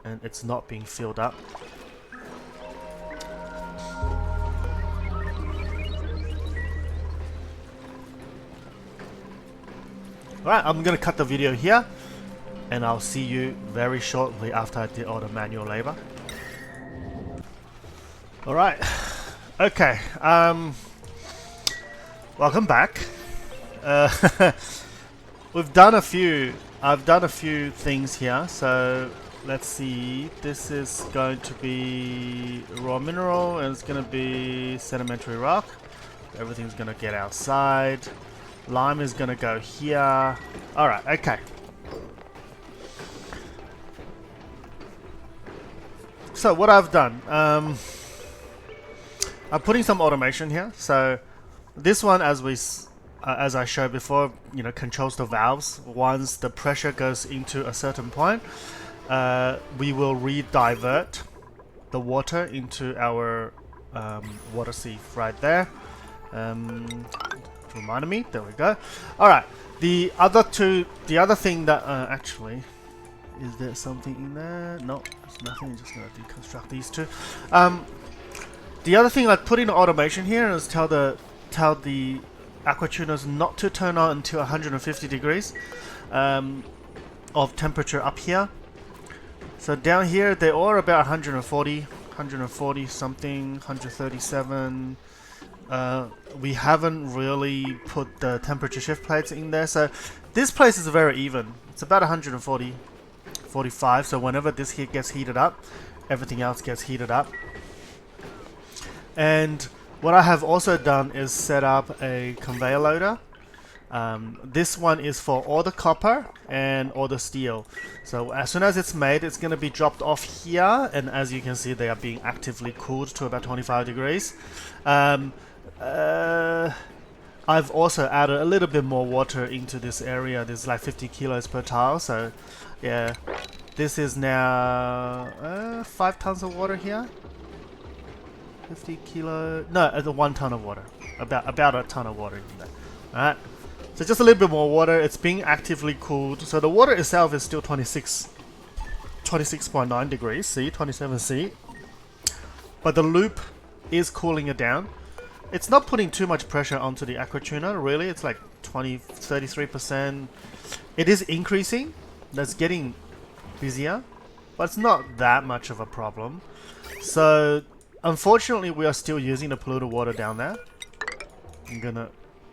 Speaker 1: And it's not being filled up. Alright, I'm gonna cut the video here, and I'll see you very shortly after I did all the manual labor. Alright, okay, welcome back. I've done a few things here, so let's see. This is going to be raw mineral, and it's gonna be sedimentary rock. Everything's gonna get outside. Lime is gonna go here. Alright, okay. So what I've done, I'm putting some automation here. So this one, as I showed before, you know, controls the valves. Once the pressure goes into a certain point, we will re-divert the water into our water sieve right there. reminded me. There we go. Alright, the other thing that, actually, is there something in there? No, there's nothing. Just gonna deconstruct these two. The other thing I put in automation here is tell the aqua tuners not to turn on until 150 degrees of temperature up here. So down here they are about 140 something, 137. We haven't really put the temperature shift plates in there, so this place is very even. It's about 140, 45. So whenever this here gets heated up, everything else gets heated up. And what I have also done is set up a conveyor loader. This one is for all the copper and all the steel. So as soon as it's made, it's going to be dropped off here, and as you can see, they are being actively cooled to about 25 degrees. I've also added a little bit more water into this area. There's like 50 kilos per tile, so yeah, this is now 5 tons of water here. 50 kilo, no, 1 ton of water, about a ton of water in there. Alright, so just a little bit more water. It's being actively cooled, so the water itself is still 26.9 degrees C, 27 C, but the loop is cooling it down. It's not putting too much pressure onto the aqua tuner, really. It's like 33%. It is increasing. That's getting busier, but it's not that much of a problem. So unfortunately, we are still using the polluted water down there. I'm gonna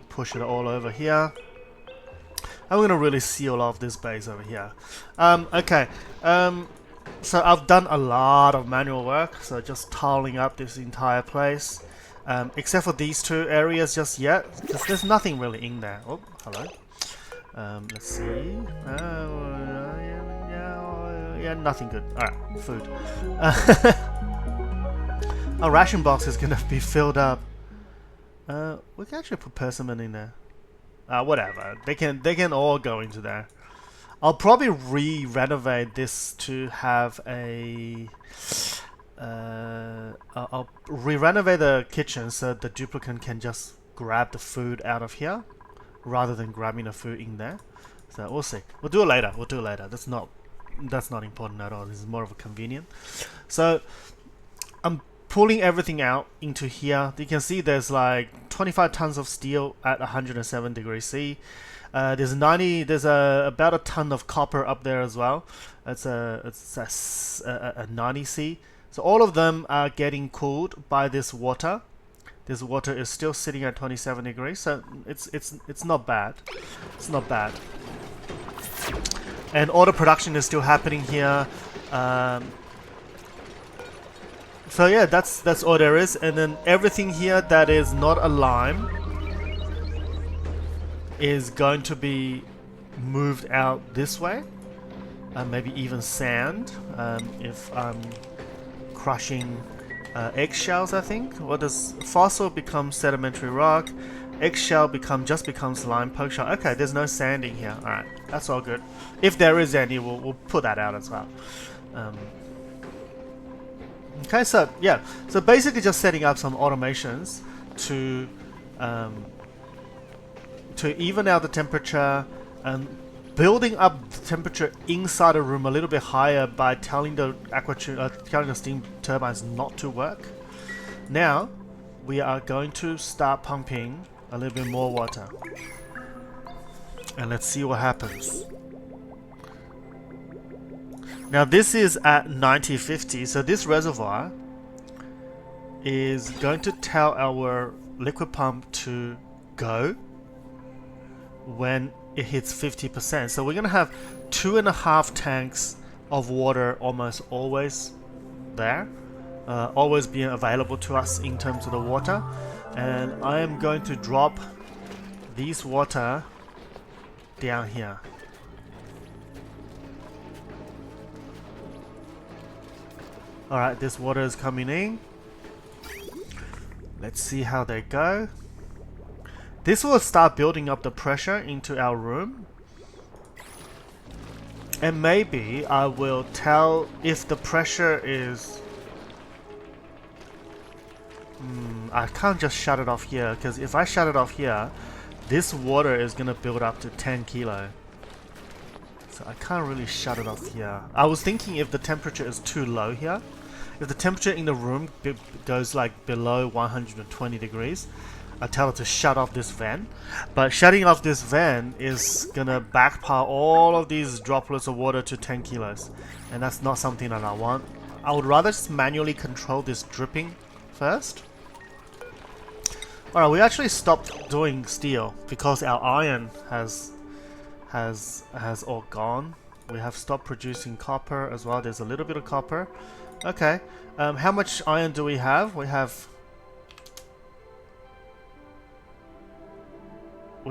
Speaker 1: push it all over here. I'm gonna really seal off this base over here. Okay. So I've done a lot of manual work. So just tiling up this entire place, except for these two areas just yet, because there's nothing really in there. Oh, hello. Let's see. Yeah, nothing good. All right, food. Our ration box is gonna be filled up. We can actually put persimmon in there. Whatever. They can all go into there. I'll probably re-renovate this to have a. I'll re-renovate the kitchen so the duplicant can just grab the food out of here, rather than grabbing the food in there. So we'll see. We'll do it later. That's not important at all. This is more of a convenient. So I'm pulling everything out into here. You can see there's like 25 tons of steel at 107 degrees C. There's about a ton of copper up there as well. It's a 90 C. So all of them are getting cooled by this water. This water is still sitting at 27 degrees, so it's not bad. It's not bad. And all the production is still happening here. So yeah, that's all there is. And then everything here that is not a lime is going to be moved out this way. Maybe even sand, if I'm crushing eggshells, I think. What does fossil become sedimentary rock? Eggshell becomes lime poke shell. Okay, there's no sanding here. Alright, that's all good. If there is any, we'll put that out as well. Okay, so yeah, so basically just setting up some automations to even out the temperature and building up the temperature inside a room a little bit higher by telling the telling the steam turbines not to work. Now we are going to start pumping a little bit more water, and let's see what happens. Now this is at 9050, so this reservoir is going to tell our liquid pump to go when it hits 50%. So we're going to have 2.5 tanks of water almost always there, always being available to us in terms of the water. And I am going to drop these water down here. Alright, this water is coming in. Let's see how they go. This will start building up the pressure into our room. And maybe I will tell if the pressure is... I can't just shut it off here, because if I shut it off here, this water is gonna build up to 10 kilo. So I can't really shut it off here. I was thinking if the temperature is too low here, if the temperature in the room goes like below 120 degrees, I tell it to shut off this fan. But shutting off this fan is gonna backpile all of these droplets of water to 10 kilos. And that's not something that I want. I would rather just manually control this dripping first. Alright, we actually stopped doing steel because our iron has all gone. We have stopped producing copper as well. There's a little bit of copper. Okay. How much iron do we have? We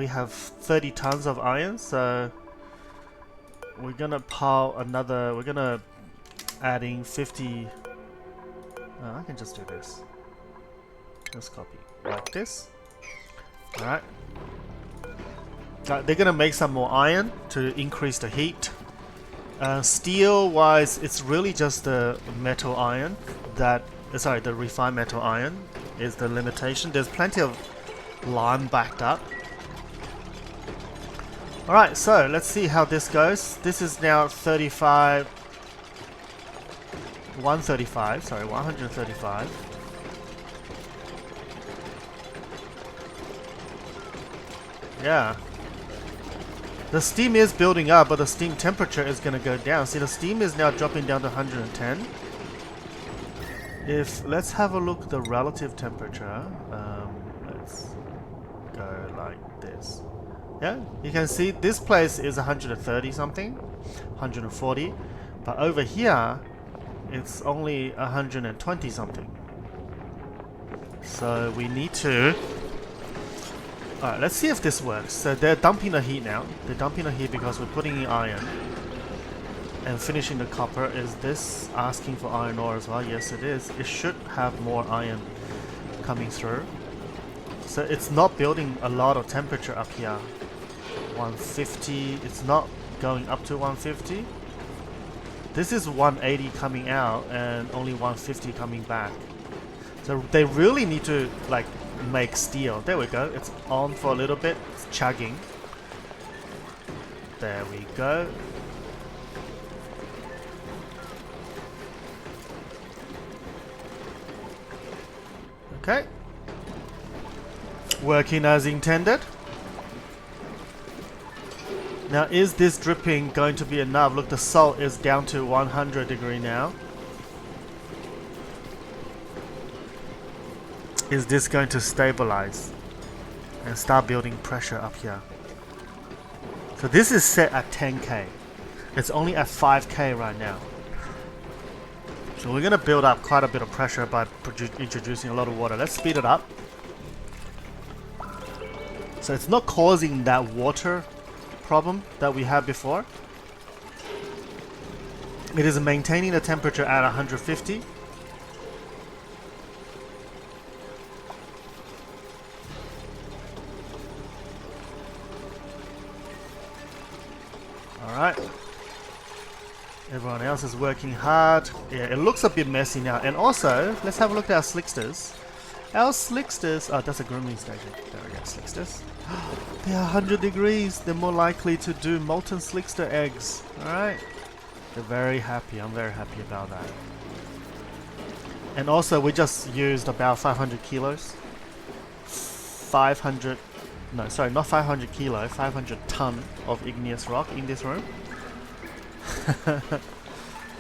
Speaker 1: have 30 tons of iron, so we're gonna pile another. We're gonna adding 50. I can just do this. Let's copy like this. All right. They're gonna make some more iron to increase the heat. Steel wise, it's really just the metal iron that, sorry, the refined metal iron is the limitation. There's plenty of lime backed up. Alright, so let's see how this goes. This is now 135. Yeah. The steam is building up, but the steam temperature is going to go down. See, the steam is now dropping down to 110. Let's have a look at the relative temperature. Let's go like this. Yeah, you can see this place is 130 something, 140, but over here it's only 120 something. So we need to... Alright, let's see if this works. So they're dumping the heat now. They're dumping the heat because we're putting in iron and finishing the copper. Is this asking for iron ore as well? Yes, it is. It should have more iron coming through. So it's not building a lot of temperature up here. 150. It's not going up to 150. This is 180 coming out and only 150 coming back. So they really need to like make steel. There we go. It's on for a little bit. It's chugging. There we go. Okay. Working as intended. Now, is this dripping going to be enough? Look, the salt is down to 100 degree now. Is this going to stabilize and start building pressure up here? So this is set at 10k. It's only at 5k right now. So we're going to build up quite a bit of pressure by introducing a lot of water. Let's speed it up. So it's not causing that water problem that we had before. It is maintaining the temperature at 150. Alright. Everyone else is working hard. Yeah, it looks a bit messy now. And also, let's have a look at our slicksters. Our slicksters... Oh, that's a grooming station. There we go, slicksters. They are 100 degrees. They're more likely to do molten slickster eggs. Alright. They're very happy. I'm very happy about that. And also, we just used about 500 kilos. 500... No, sorry, not 500 kilo. 500 ton of igneous rock in this room.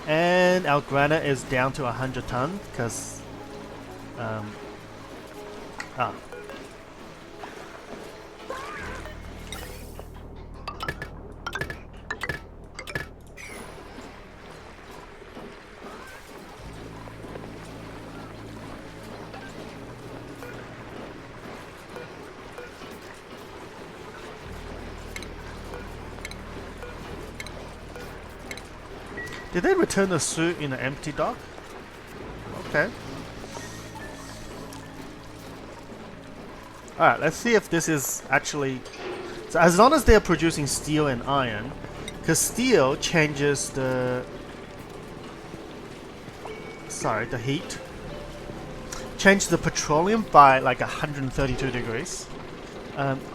Speaker 1: And our granite is down to 100 ton because... Did they return the suit in an empty dock? Okay. Alright, let's see if this is actually... So as long as they're producing steel and iron, because steel changes the... Sorry, the heat. Change the petroleum by like 132 degrees.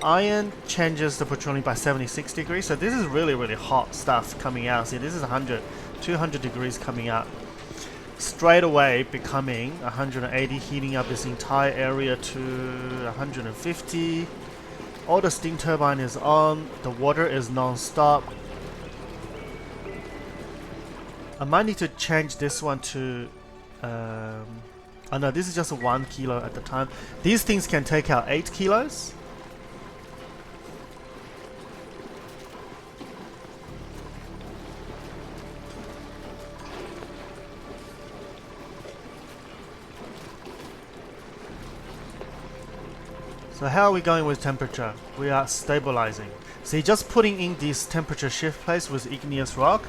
Speaker 1: Iron changes the petroleum by 76 degrees, so this is really, really hot stuff coming out. See, this is 100, 200 degrees coming out. Straight away becoming 180, heating up this entire area to 150. All the steam turbine is on, the water is non-stop. I might need to change this one to... oh no, this is just 1 kilo at the time. These things can take out 8 kilos. So how are we going with temperature? We are stabilizing. See, just putting in this temperature shift plates with igneous rock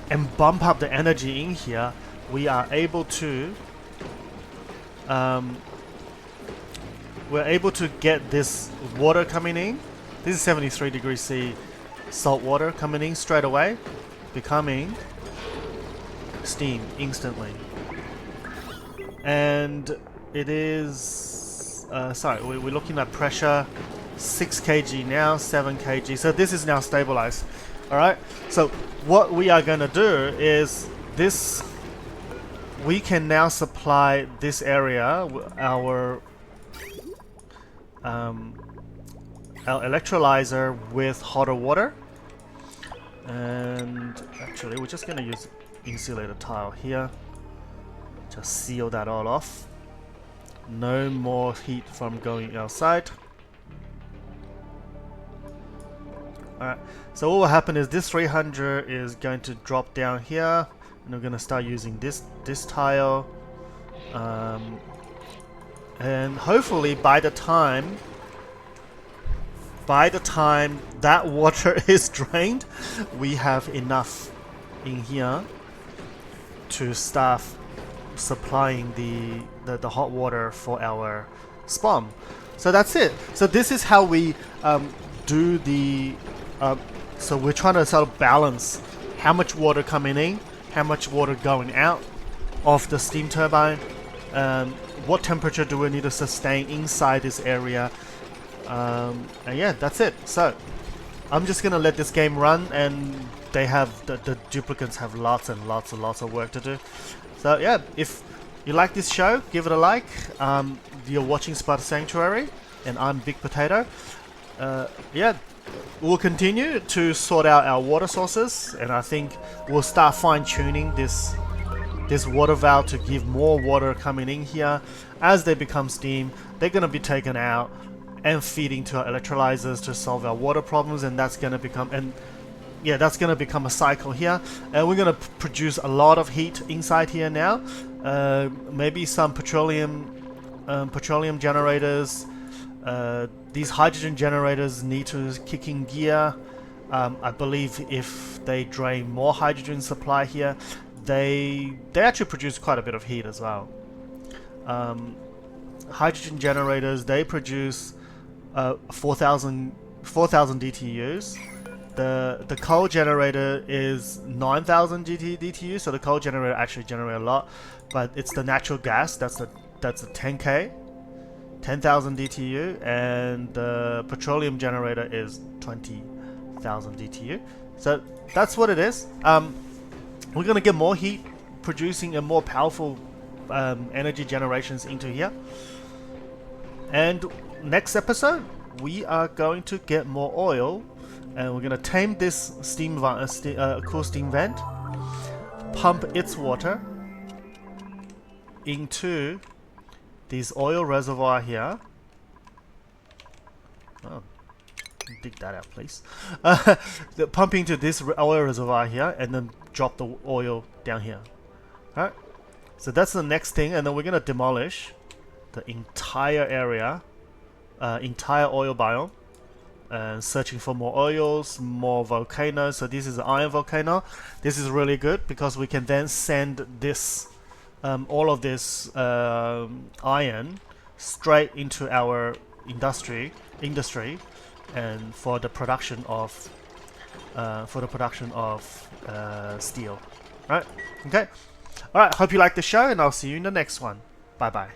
Speaker 1: and bump up the energy in here, we are able to get this water coming in. This is 73 degrees C salt water coming in straight away, becoming steam instantly. And it is sorry, we're looking at pressure 6 kg now, 7 kg. So this is now stabilized. Alright, so what we are going to do is this, we can now supply this area, our electrolyzer, with hotter water. And actually we're just going to use insulator tile here. Just seal that all off. No more heat from going outside. Alright, so what will happen is this 300 is going to drop down here, and we're going to start using this tile. And hopefully by the time that water is drained, we have enough in here to start supplying the hot water for our spawn. So that's it. So this is how we do the so we're trying to sort of balance how much water coming in, how much water going out of the steam turbine, what temperature do we need to sustain inside this area, and yeah, that's it. So I'm just gonna let this game run, and they have the duplicates have lots and lots and lots of work to do. So yeah, if you like this show, give it a like. You're watching Sparta Sanctuary, and I'm Big Potato. Yeah, we'll continue to sort out our water sources, and I think we'll start fine-tuning this water valve to give more water coming in here. As they become steam, they're going to be taken out and feeding to our electrolyzers to solve our water problems, and that's going to become a cycle here, and we're going to produce a lot of heat inside here now. Maybe some petroleum generators. These hydrogen generators need to kick in gear. I believe if they drain more hydrogen supply here, they actually produce quite a bit of heat as well. Hydrogen generators, they produce 4,000 DTUs. The coal generator is 9,000 DTU, so the coal generator actually generates a lot, but it's the natural gas that's a 10,000 DTU, and the petroleum generator is 20,000 DTU. So that's what it is. We're gonna get more heat producing a more powerful energy generations into here. And next episode, we are going to get more oil, and we're gonna tame this cool steam vent, pump its water into this oil reservoir here. Oh, dig that out, please. Pump into this oil reservoir here, and then drop the oil down here. Alright, so that's the next thing, and then we're gonna demolish the entire area, entire oil biome, and searching for more oils, more volcanoes. So this is an iron volcano. This is really good because we can then send this all of this iron straight into our industry, and for the production of steel. Right? Okay. All right. Hope you like the show, and I'll see you in the next one. Bye bye.